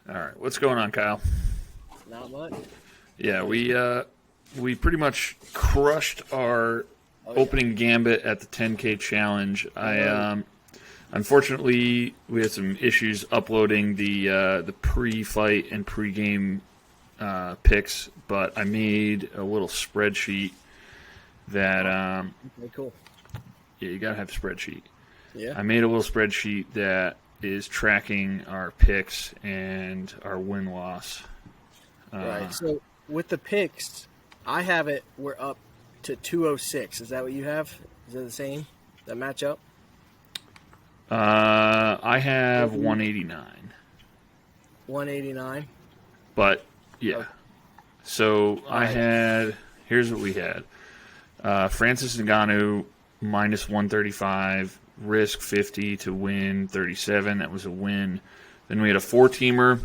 All right, what's going on, Kyle? Not much. Yeah, we pretty much crushed our opening gambit at the 10K challenge. Unfortunately, we had some issues uploading the pre-fight and pre-game picks, but I made a little spreadsheet that Okay, cool. yeah, you gotta have a spreadsheet. Yeah. I made a little spreadsheet that is tracking our picks and our win-loss. Right. So with the picks, I have it. We're up to 206. Is that what you have? Is it the same? That match up? I have 189. 189. But, yeah. Okay. So I right. had, here's what we had. Francis Ngannou minus 135, risk 50 to win 37. That was a win. Then we had a four-teamer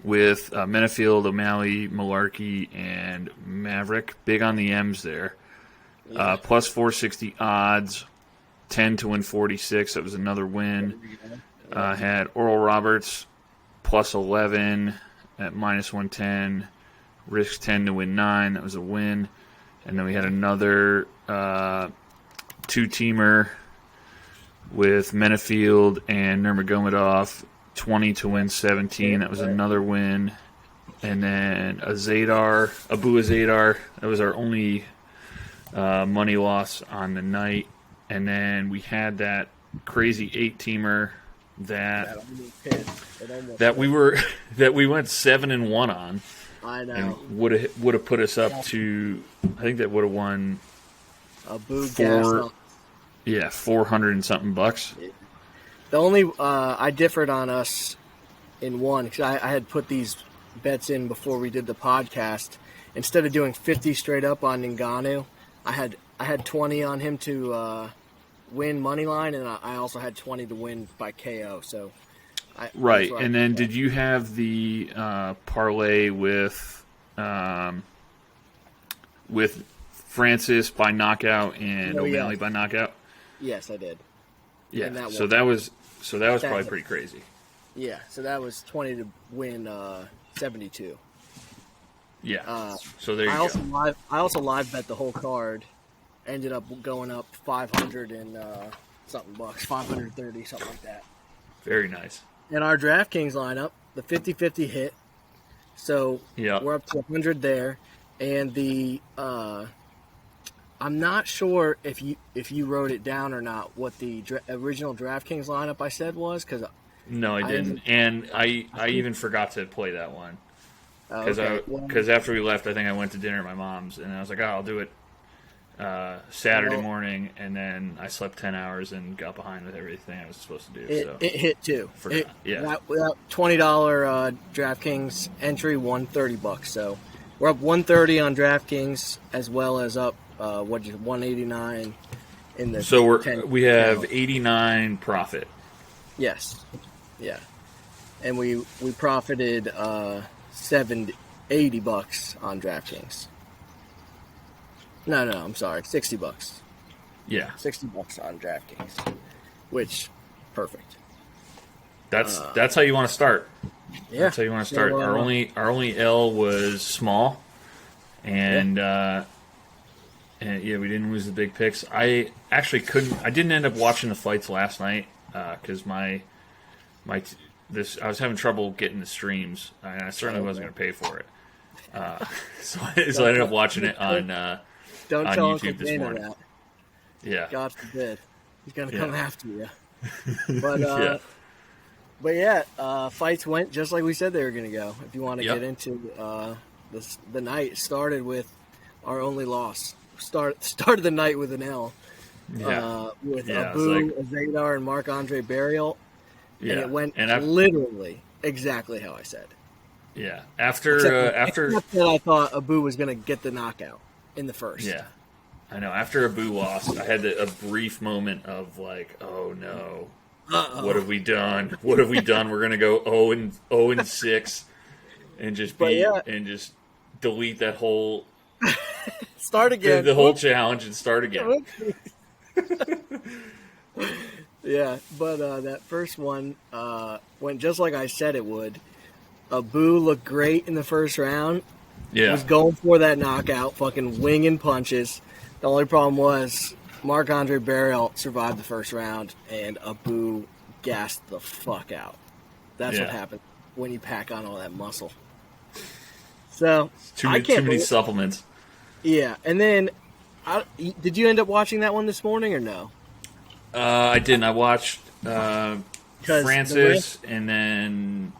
with Menafield, O'Malley, Malarkey, and Maverick. Big on the M's there. Yeah. Plus 460 odds, 10 to win 46. That was another win. Had Oral Roberts plus 11 at minus 110. Risk 10 to win 9. That was a win. And then we had another two-teamer with Menafield and Nurmagomedov, 20 to win 17. That was another win. And then Abu Azadar. That was our only money loss on the night. And then we had that crazy 8-teamer that we went 7-1 on. I know. And would have put us up to, I think that would have won Abu 400 and something bucks. The only I differed on us in one because I had put these bets in before we did the podcast. Instead of doing 50 straight up on Ngannou, I had 20 on him to win money line, and I also had 20 to win by KO. So, right. And then did you have the parlay with Francis by knockout and O'Malley by knockout? Yes, I did. Yeah. So that was probably pretty crazy. Yeah. So that was 20 to win 72. Yeah. So there you go. I also live bet the whole card. Ended up going up 500 and something bucks, 530, something like that. Very nice. And our DraftKings lineup, the 50-50 hit. So we're up to 100 there. And the I'm not sure if you wrote it down or not what the original DraftKings lineup I said was because no, I didn't, and I even forgot to play that one because after we left, I think I went to dinner at my mom's, and I was like, I'll do it Saturday morning, and then I slept 10 hours and got behind with everything I was supposed to do. It hit too. Forgot. That $20 DraftKings entry won $30. So we're up 130 on DraftKings as well as up 189 in the. So we have 89 profit. Yes, yeah, and we profited $80 on DraftKings. No, I'm sorry, $60. Yeah, $60 on DraftKings, which perfect. That's how you want to start. Yeah, that's how you want to start. Our only L was small, and we didn't lose the big picks. I actually couldn't. I didn't end up watching the fights last night because I was having trouble getting the streams, and I certainly wasn't going to pay for it. So I ended up watching it on. Don't on tell YouTube Uncle this Dana morning. that. Yeah. God forbid. He's going to come after you. But fights went just like we said they were going to go. If you want to get into the night, it started with our only loss. Started the night with an L. With Abu Azadar and Marc-Andre Barrios. And it went literally exactly how I said. Yeah. After that I thought Abu was going to get the knockout in the first. Yeah. I know. After Abu lost, I had a brief moment of like, oh no. Uh-oh. What have we done? What have we done? We're going to go 0-6 and just and just delete that whole start again. The whole challenge and start again. Yeah, but that first one went just like I said it would. Abu looked great in the first round. Yeah. Was going for that knockout, fucking winging punches. The only problem was Marc-Andre Barriault survived the first round, and Abu gassed the fuck out. That's what happens when you pack on all that muscle. So too many supplements. Yeah, and then did you end up watching that one this morning or no? I didn't. I watched Francis and then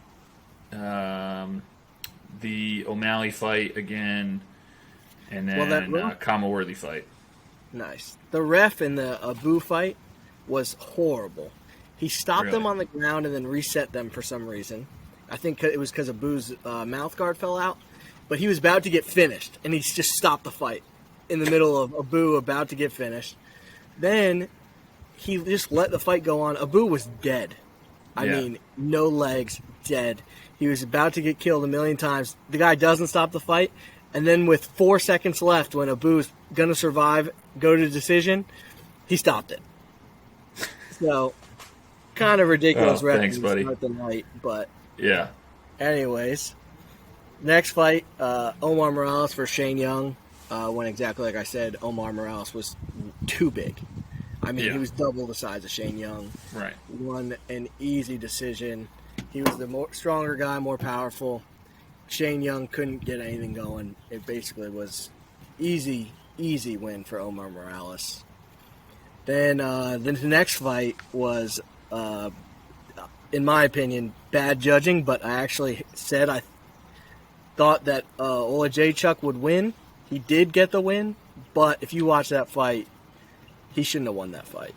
the O'Malley fight again, and then Kama Worthy fight. Nice. The ref in the Abu fight was horrible. He stopped them on the ground and then reset them for some reason. I think it was because Abu's mouth guard fell out. But he was about to get finished, and he just stopped the fight in the middle of Abu about to get finished. Then he just let the fight go on. Abu was dead. I mean, no legs, dead. He was about to get killed a million times. The guy doesn't stop the fight, and then with 4 seconds left, when Abu's going to survive, go to decision, he stopped it. So, kind of ridiculous thanks, buddy. Start the night, but yeah. Anyways, next fight, Omar Morales versus Shane Young. When exactly like I said, Omar Morales was too big. I mean, he was double the size of Shane Young. Right. Won an easy decision. He was the stronger guy, more powerful. Shane Young couldn't get anything going. It basically was easy win for Omar Morales. Then the next fight was, in my opinion, bad judging, but I actually said I thought that Olajaychuk would win. He did get the win, but if you watch that fight, he shouldn't have won that fight.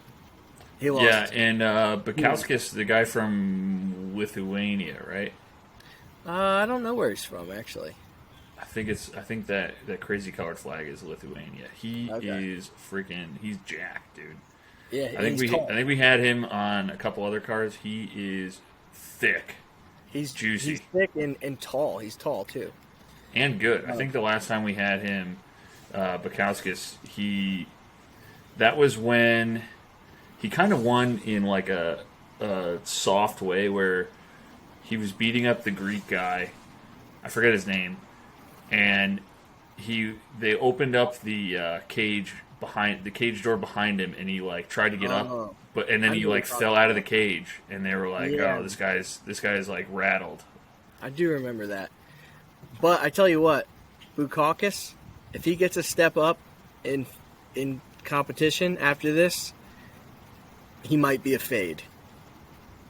He lost. Yeah, and Bukowskis, the guy from Lithuania, right? I don't know where he's from, actually. I think that crazy colored flag is Lithuania. He is freaking. He's jacked, dude. Yeah, I think we had him on a couple other cards. He is thick. He's juicy. He's thick and tall. He's tall too. And good. I think the last time we had him, Bukowskis, that was when he kind of won in like a soft way where he was beating up the Greek guy. I forget his name. And they opened up the cage door behind him, and he like tried to get up, and then he like fell out of the cage, and they were like, "Oh, this guy's like rattled." I do remember that. But I tell you what, Bukakis, if he gets a step up in competition after this, he might be a fade.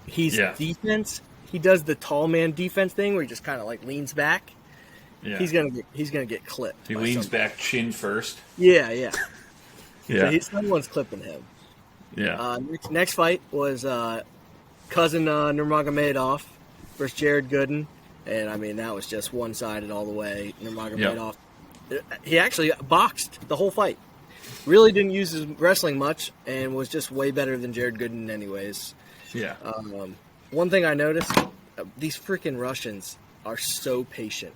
He's defense. He does the tall man defense thing where he just kind of like leans back. Yeah. He's gonna get clipped. He leans back chin first. Yeah. Yeah. So someone's clipping him. Yeah. Next fight was cousin Nurmagomedov versus Jared Gooden, and I mean that was just one-sided all the way. Nurmagomedov, he actually boxed the whole fight. Really didn't use his wrestling much, and was just way better than Jared Gooden, anyways. Yeah. One thing I noticed: these freaking Russians are so patient.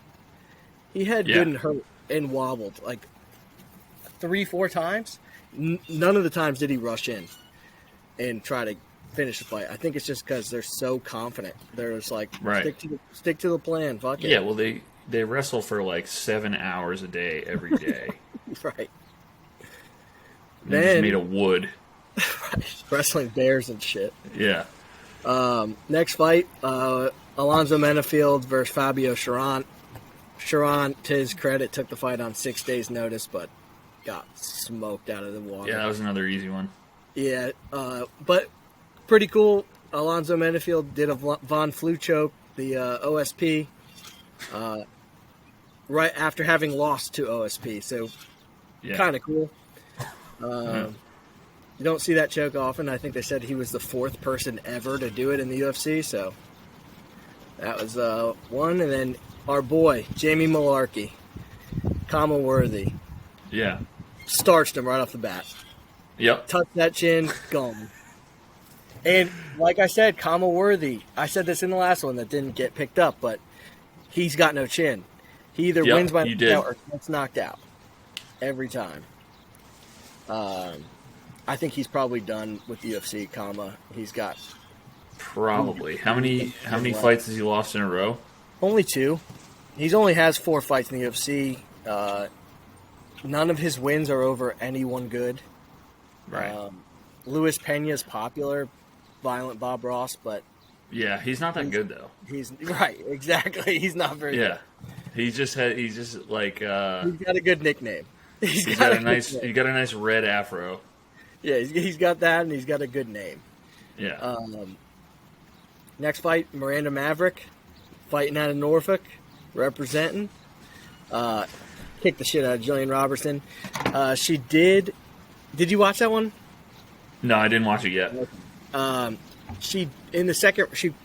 He had Gooden hurt and wobbled like 3-4 times. None of the times did he rush in and try to finish the fight. I think it's just because they're so confident. They're just like, stick to the plan. Fuck it. Yeah, well, they wrestle for like 7 hours a day, every day. Right. They're just made of wood. Right. Wrestling bears and shit. Yeah. Next fight, Alonzo Menafield versus Fabio Cherant. Cherant, to his credit, took the fight on 6 days' notice, but got smoked out of the water. Yeah, that was another easy one. Yeah, but pretty cool. Alonzo Menafield did a Von Flue choke, the OSP, right after having lost to OSP. So, kind of cool. You don't see that choke often. I think they said he was the 4th person ever to do it in the UFC. So, that was one. And then our boy, Jamie Malarkey, Kama Worthy. Yeah. Starched him right off the bat. Yep. Touched that chin, gone. And like I said, Kama Worthy, I said this in the last one that didn't get picked up, but he's got no chin. He either wins by knockout or gets knocked out. Every time. I think he's probably done with the UFC, Kama. He's got... Probably. How many fights has he lost in a row? Only 2. He's only has 4 fights in the UFC. None of his wins are over anyone good. Right. Luis Pena's popular, Violent Bob Ross, but Yeah, he's not that good though. he's right, exactly. He's not very good. He's just like He's got a good nickname. he's got a nice red afro. Yeah, he's got that, and he's got a good name. Yeah. Next fight, Miranda Maverick, fighting out of Norfolk, representing. Kicked the shit out of Jillian Robertson. She did. Did you watch that one? No, I didn't watch it yet. She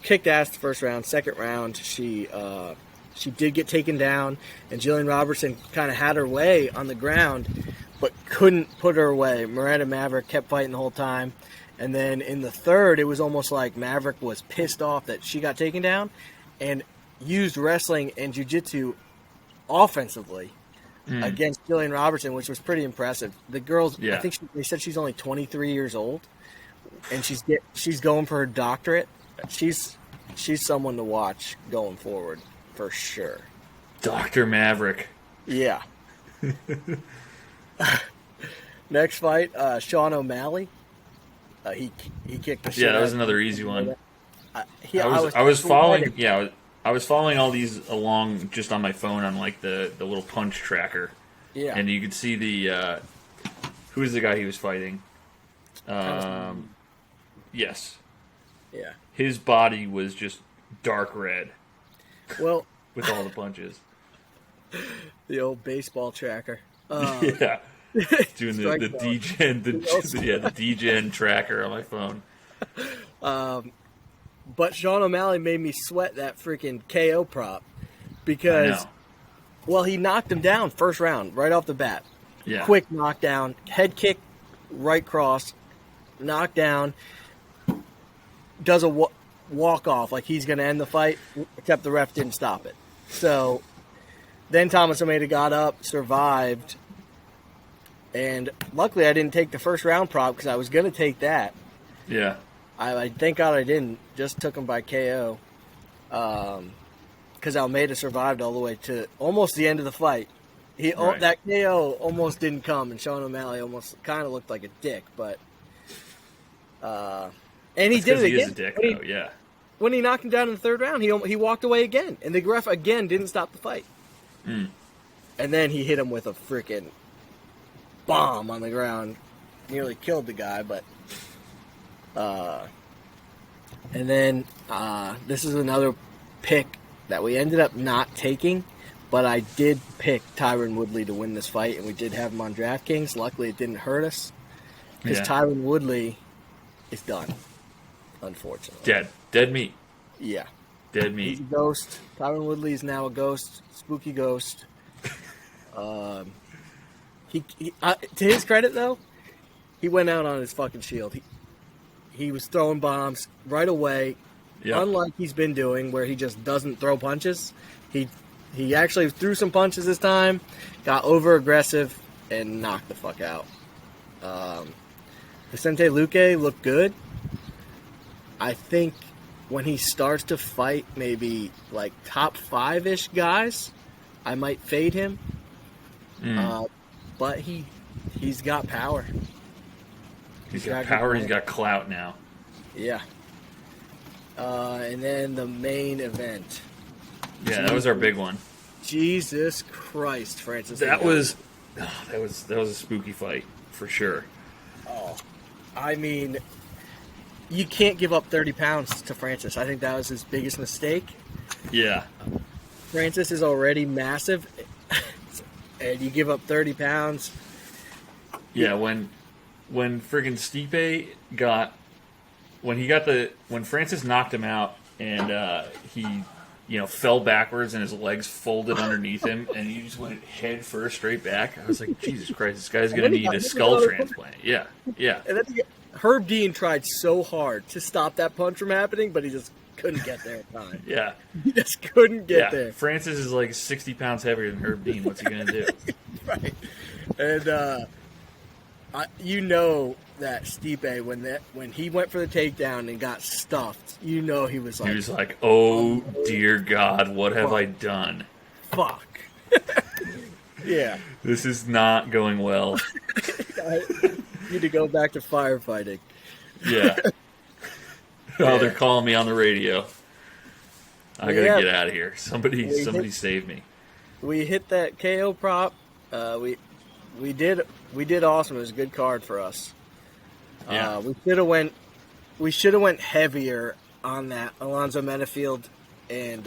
kicked ass the first round. Second round, she did get taken down, and Jillian Robertson kind of had her way on the ground, but couldn't put her away. Miranda Maverick kept fighting the whole time, and then in the third, it was almost like Maverick was pissed off that she got taken down, and used wrestling and jiu-jitsu offensively against Jillian Robertson, which was pretty impressive. The girls, I think they said she's only 23 years old, and she's going for her doctorate. She's someone to watch going forward for sure. Dr. Maverick. Yeah. Next fight, Sean O'Malley. He kicked the shit. Yeah, that out was of another easy one. I was following. Yeah, I was following all these along just on my phone on like the little punch tracker. Yeah. And you could see the who was the guy he was fighting. Yes. Yeah. His body was just dark red. Well, with all the punches. The old baseball tracker. Yeah. Doing the D-Gen, the D-Gen tracker on my phone. But Sean O'Malley made me sweat that freaking KO prop because, well, he knocked him down first round right off the bat. Yeah. Quick knockdown, head kick, right cross, knockdown. Does a walk off like he's going to end the fight, except the ref didn't stop it. So then Thomas Almeida got up, survived, and luckily I didn't take the first round prop because I was going to take that. Yeah. I thank God I didn't. Just took him by KO. Because Almeida survived all the way to almost the end of the fight. That KO almost didn't come, and Sean O'Malley almost kind of looked like a dick, but and he did it again. He is a dick, though. Yeah. When he knocked him down in the third round, he walked away again, and the ref again didn't stop the fight. And then he hit him with a freaking bomb on the ground, nearly killed the guy, but. And then this is another pick that we ended up not taking, but I did pick Tyron Woodley to win this fight, and we did have him on DraftKings. Luckily, it didn't hurt us because Tyron Woodley is done, unfortunately. Dead meat. Yeah. Dead meat. He's a ghost. Tyron Woodley is now a ghost, spooky ghost. To his credit, though, he went out on his fucking shield. He was throwing bombs right away, unlike he's been doing, where he just doesn't throw punches. He actually threw some punches this time, got over aggressive, and knocked the fuck out. Vicente Luque looked good. I think when he starts to fight maybe like top 5-ish guys, I might fade him. But he's got power. He's got power. He's got clout now. Yeah. And then the main event. Yeah, that was our big one. Jesus Christ, Francis. That was a spooky fight for sure. Oh, I mean, you can't give up 30 pounds to Francis. I think that was his biggest mistake. Yeah. Francis is already massive, and you give up 30 pounds. Yeah, when friggin' Stipe when Francis knocked him out and he fell backwards and his legs folded underneath him and he just went head first straight back. I was like, Jesus Christ, this guy's gonna need a skull transplant. Yeah. And then Herb Dean tried so hard to stop that punch from happening, but he just couldn't get there in time. Yeah. He just couldn't get there. Francis is like 60 pounds heavier than Herb Dean. What's he gonna do? Right. And You know that Stipe when he went for the takedown and got stuffed, you know he was like, "Oh dear God, what have I done? Fuck." Yeah. This is not going well. I need to go back to firefighting. Yeah. Oh, they're calling me on the radio. I gotta get out of here. Somebody save me. We hit that KO prop. We did awesome. It was a good card for us. Yeah. We should have went heavier on that Alonzo Menafield and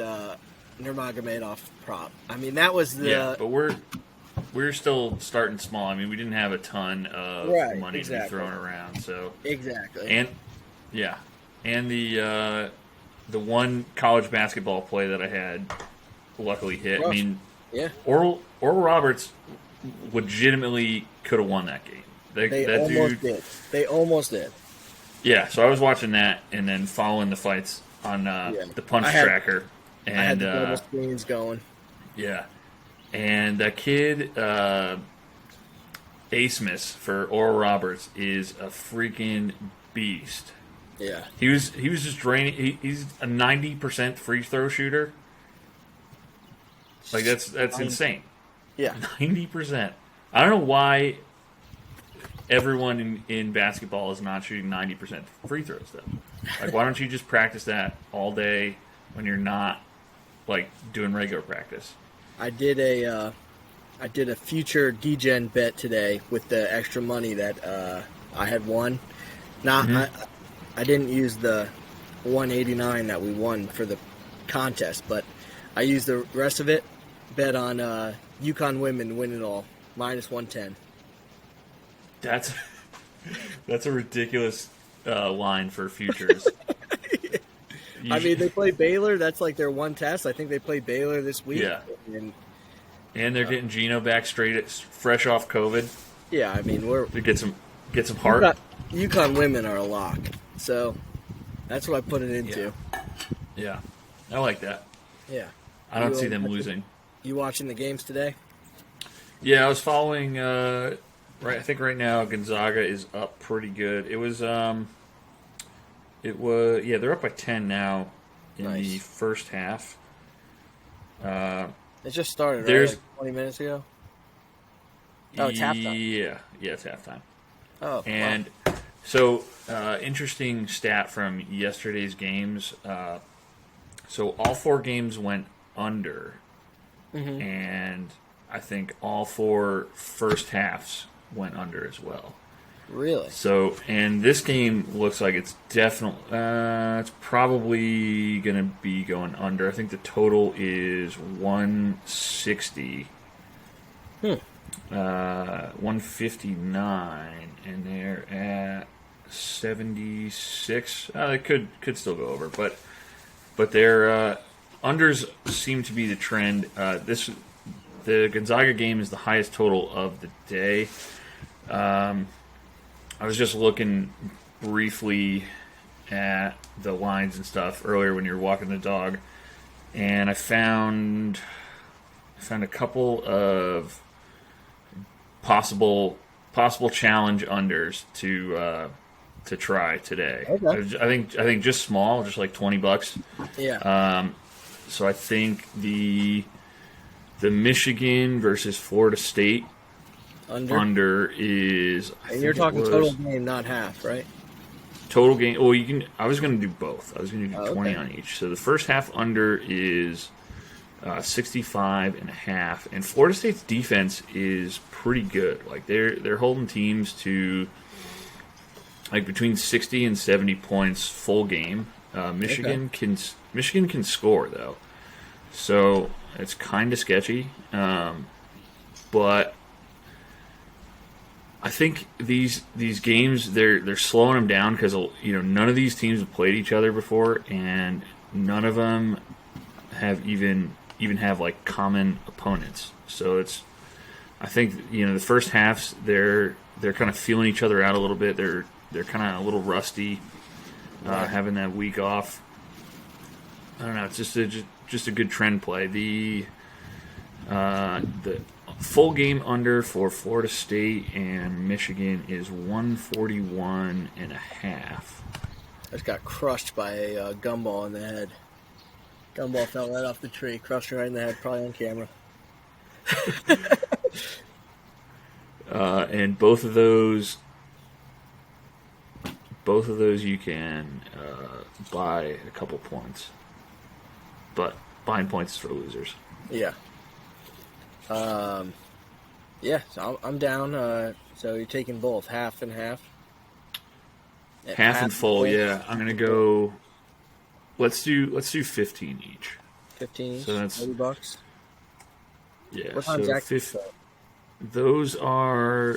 Nurmagomedov prop. I mean, that was the but we're still starting small. I mean, we didn't have a ton of money to be thrown around, so exactly. And the one college basketball play that I had luckily hit. I mean, Oral Roberts legitimately could have won that game. They almost did. Yeah, so I was watching that and then following the fights on the punch tracker. And I had the double screens going. Yeah. And that kid, Asmus for Oral Roberts, is a freaking beast. Yeah. He was just draining. He's a 90% free throw shooter. Like that's insane. Yeah. 90%. I don't know why everyone in basketball is not shooting 90% free throws though. Like why don't you just practice that all day when you're not like doing regular practice? I did a future D-Gen bet today with the extra money that I had won. I didn't use the 189 that we won for the contest, but I used the rest of it. Bet on UConn women win it all -110. That's a ridiculous line for futures. I mean, they play Baylor. That's like their one test. I think they play Baylor this week. Yeah. And they're getting Gino back fresh off COVID. Yeah, I mean to get some heart. UConn women are a lock, so that's what I put it into. Yeah, I like that. Yeah, I don't see them losing. You watching the games today? Yeah, I was following. I think right now Gonzaga is up pretty good. It was they're up by 10 now in the first half. It just started, right? Like 20 minutes ago? Oh, it's halftime. Yeah, it's halftime. Oh, and so interesting stat from yesterday's games. So all 4 games went under, and I think all 4 first halves went under as well. Really? So, and this game looks like it's definitely, it's probably going to be going under. I think the total is 160. 159, and they're at 76. They could still go over, but their unders seem to be the trend. The Gonzaga game is the highest total of the day. I was just looking briefly at the lines and stuff earlier when you were walking the dog, and I found a couple of possible challenge unders to try today. Okay. I think just small, just like $20. Yeah. So I think the Michigan versus Florida State under is. And you're talking total game, not half, right? Total game. Well, you can. I was going to do both. I was going to do 20 on each. So the first half under is 65.5, and Florida State's defense is pretty good. Like they're holding teams to like between 60 and 70 points full game. Michigan can score though, so it's kind of sketchy. But I think these games they're slowing them down because none of these teams have played each other before, and none of them have even have like common opponents. So I think the first halves they're kind of feeling each other out a little bit. They're kind of a little rusty, having that week off. I don't know. It's just a good trend play. The full game under for Florida State and Michigan is 141.5. I just got crushed by a gumball in the head. Gumball fell right off the tree, crushed me right in the head, probably on camera. And both of those you can buy a couple points, but buying points is for losers. Yeah. Yeah. So I'm down. So you're taking both, half and half. Half and full. Yeah, I'm gonna go. Let's do 15 each. 15 each. So that's $30. Yeah. What time's So those are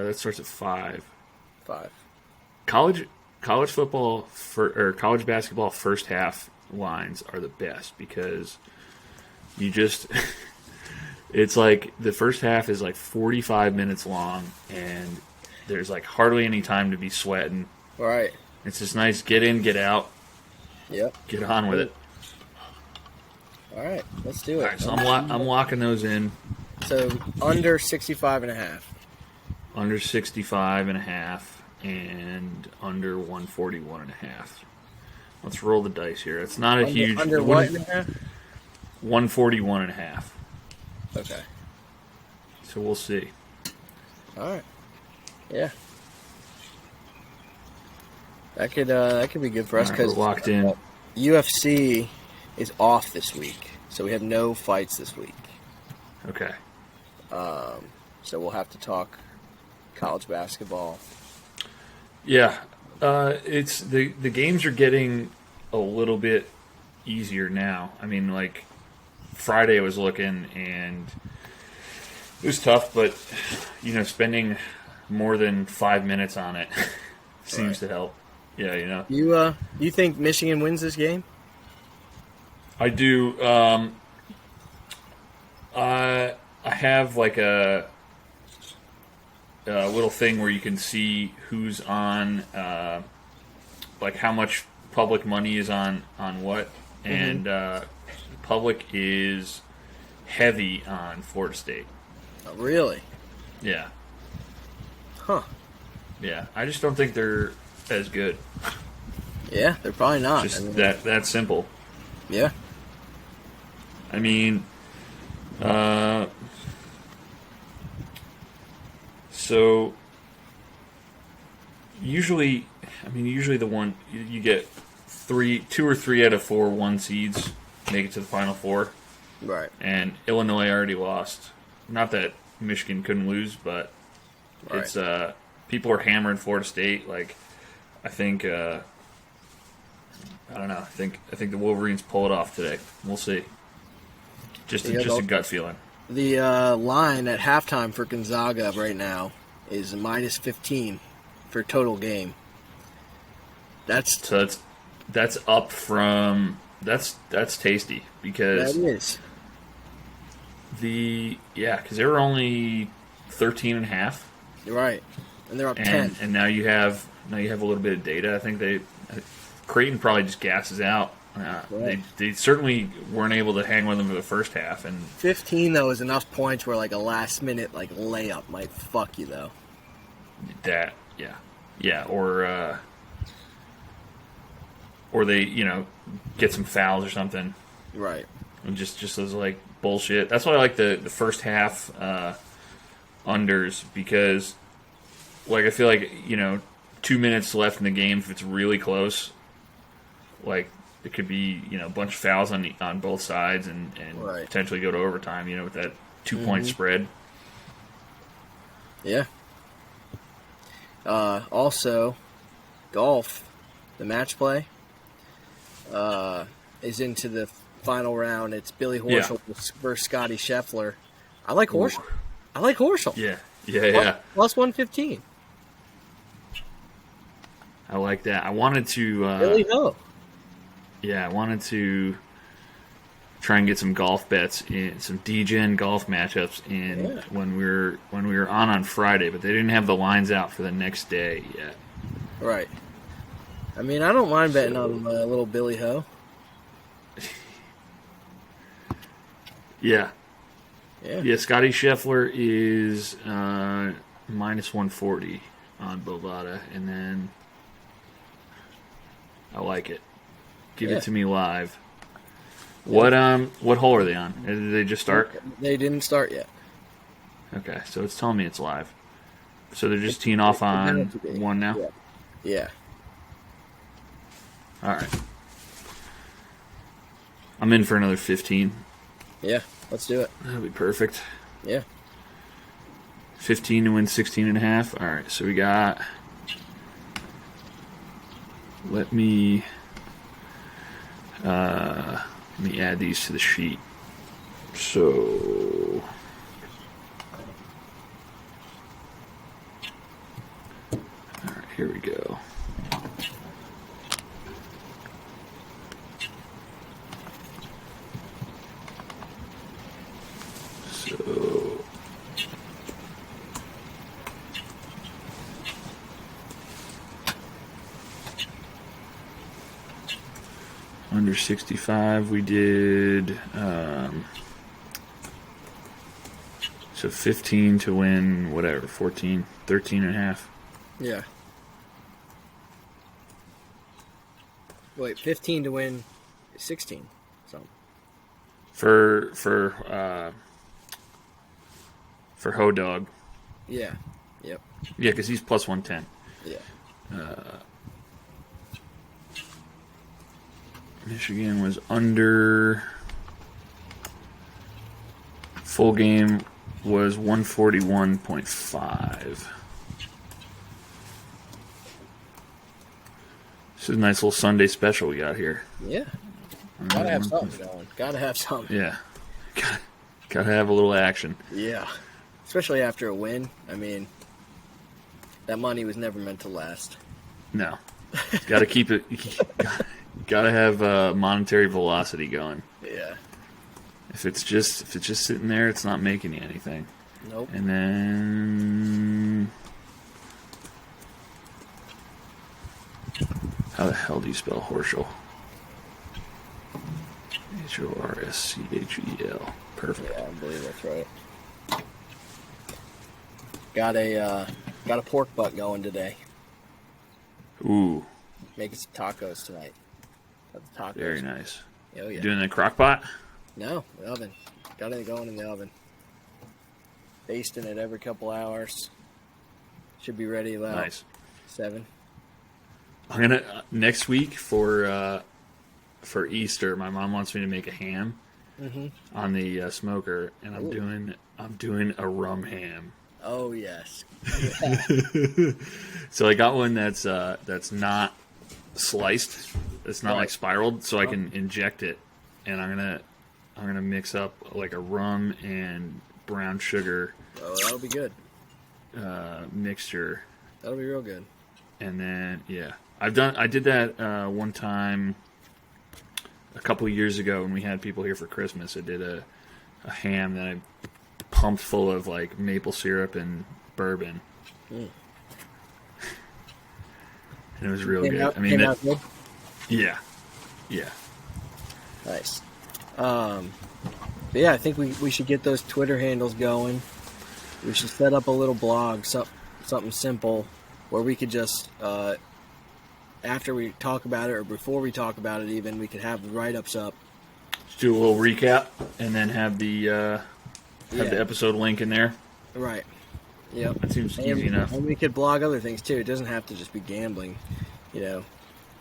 that starts at 5. 5. College football or college basketball first half lines are the best because you just it's like the first half is like 45 minutes long and there's like hardly any time to be sweating. Right. It's just nice, get in, get out. Yep. Get on with it. All right, let's do it. All right, so I'm locking those in. So under 65.5. Under 65.5 and under 141.5. Let's roll the dice here. It's not a huge. Under what and a half? 141.5. Okay. So we'll see. All right. Yeah. That could be good for us because we're locked in. UFC is off this week, so we have no fights this week. Okay. So we'll have to talk college basketball. Yeah, it's the games are getting a little bit easier now. I mean, like Friday I was looking and it was tough, but spending more than 5 minutes on it seems to help. Yeah, You think Michigan wins this game? I do. I have like a little thing where you can see who's on, like how much public money is on what, and public is heavy on Florida State. Oh, really? Yeah. Huh. Yeah, I just don't think they're as good. Yeah, they're probably not. Just that simple. Yeah. I mean, so usually the one you get 2 or 3 out of 4 1 seeds make it to the Final Four. Right. And Illinois already lost. Not that Michigan couldn't lose, but it's people are hammering Florida State. Like I think I don't know. I think the Wolverines pull it off today. We'll see. Just a gut feeling. The line at halftime for Gonzaga right now is -15 for total game. That's up from that's tasty because that is. Because they were only 13.5. You're right, and they're up 10. And now you have a little bit of data. I think Creighton probably just gasses out. They certainly weren't able to hang with them for the first half. And 15 though is enough points where like a last minute like layup might fuck you though. Or they get some fouls or something. Right. And just those like bullshit. That's why I like the first half unders because like I feel like 2 minutes left in the game if it's really close, like it could be a bunch of fouls on both sides and right. potentially go to overtime. With that 2-point spread. Yeah. Also, golf, the match play is into the final round. It's Billy Horschel versus Scottie Scheffler. I like Horschel. I like Horschel. Yeah. Plus 115. I like that. I wanted to. Billy Ho. Yeah, I wanted to try and get some golf bets in, some DGen golf matchups in when we were on Friday, but they didn't have the lines out for the next day yet. Right. I mean, I don't mind betting on little Billy Ho. Yeah. Yeah, Scottie Scheffler is minus 140 on Bovada, and then I like it. Give it to me live. What hole are they on? Did they just start? They didn't start yet. Okay, so it's telling me it's live. So they're just teeing off on one now? Yeah. All right. I'm in for another 15. Yeah, let's do it. That'll be perfect. Yeah. 15 to win 16.5. All right, so we got... Let me add these to the sheet. So... All right, here we go. So... Under 65, we did so 15 to win whatever, 14, 13.5. Yeah. Wait, 15 to win 16. So For Ho Dog. Yeah. Yep. Yeah, because he's plus 110. Yeah. Michigan was under. Full game was 141.5. This is a nice little Sunday special we got here. Yeah. Gotta have something going. Gotta have something. Yeah. Gotta have a little action. Yeah. Especially after a win. I mean, that money was never meant to last. No. Gotta keep it. Gotta have monetary velocity going. Yeah. If it's just sitting there, it's not making you anything. Nope. And then, how the hell do you spell Horschel? Horschel. Perfect. Yeah, I believe that's right. Got a pork butt going today. Ooh. Making some tacos tonight. Got the tacos. Very nice. Oh yeah. You doing it in a crock pot? No, the oven. Got it going in the oven. Basting it every couple hours. Should be ready about Nice. 7. I'm gonna next week for Easter. My mom wants me to make a ham on the smoker, and I'm doing a rum ham. Oh yes. So I got one that's not sliced. It's not like spiraled, so I can inject it, and I'm gonna mix up like a rum and brown sugar. Oh, that'll be good. Mixture. That'll be real good. And then I did that one time a couple of years ago when we had people here for Christmas. I did a ham that I pumped full of like maple syrup and bourbon. And it was real good. Came out good? Yeah. Nice. But yeah, I think we should get those Twitter handles going. We should set up a little blog, something simple, where we could just, after we talk about it or before we talk about it even, we could have the write-ups up. Just do a little recap and then have the episode link in there. Right. Yep. That seems easy enough. And we could blog other things too. It doesn't have to just be gambling. You know,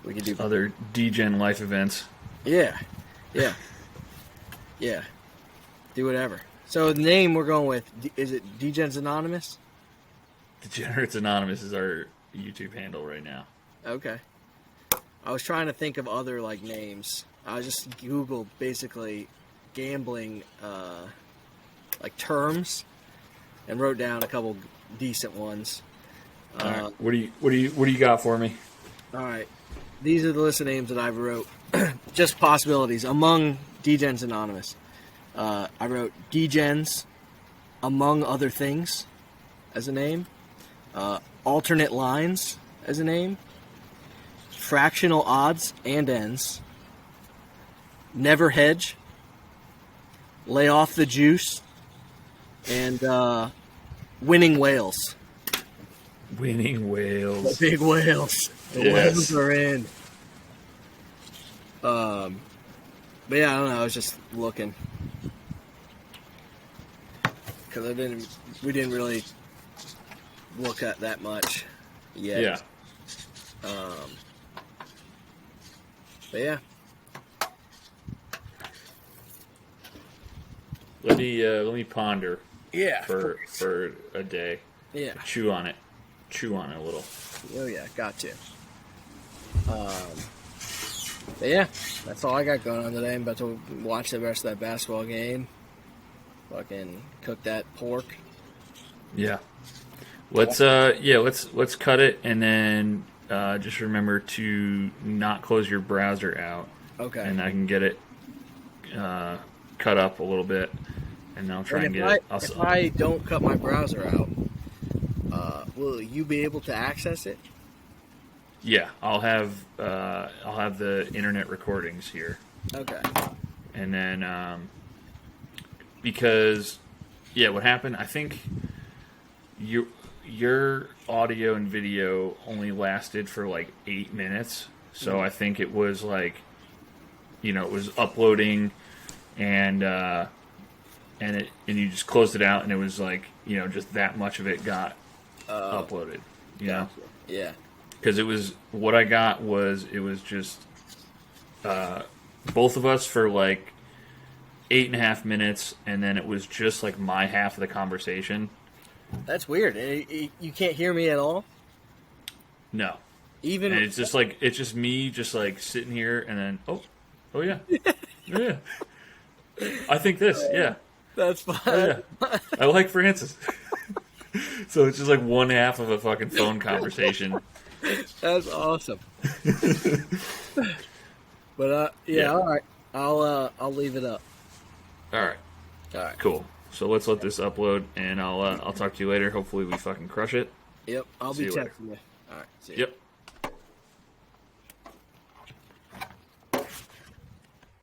we could do other DGen life events. Yeah. Do whatever. So the name we're going with, is it Degens Anonymous? Degenerates Anonymous is our YouTube handle right now. Okay. I was trying to think of other like names. I just Googled basically gambling like terms and wrote down a couple decent ones. All right. What do you got for me? All right. These are the list of names that I wrote. Just possibilities among Degens Anonymous. I wrote Degens among other things as a name. Alternate lines as a name. Fractional odds and ends. Never hedge. Lay off the juice. and winning whales. Winning whales. The big whales. The whales are in. But yeah, I don't know. I was just looking because we didn't really look at that much yet. Yeah. But yeah. Let me ponder. Yeah. For a day. Yeah. Chew on it a little. Oh yeah, got you. But yeah, that's all I got going on today. I'm about to watch the rest of that basketball game. Fucking cook that pork. Yeah. Let's cut it, and then just remember to not close your browser out. Okay. And I can get it cut up a little bit, and I'll try and get it. If I don't cut my browser out, will you be able to access it? Yeah, I'll have the internet recordings here. Okay. And then because what happened? I think your audio and video only lasted for like 8 minutes, so I think it was like, it was uploading, and you just closed it out, and it was like, just that much of it got uploaded. You know? Yeah. Because what I got was just both of us for like 8.5 minutes, and then it was just like my half of the conversation. That's weird. You can't hear me at all? No. And it's just me just like sitting here, and then oh yeah. Yeah. I think this, yeah. That's fine. Oh, yeah. I like Francis. So it's just like one half of a fucking phone conversation. That's awesome. But all right. I'll leave it up. All right. Cool. So let's let this upload, and I'll talk to you later. Hopefully we fucking crush it. Yep. I'll be texting you. All right. See you. Yep.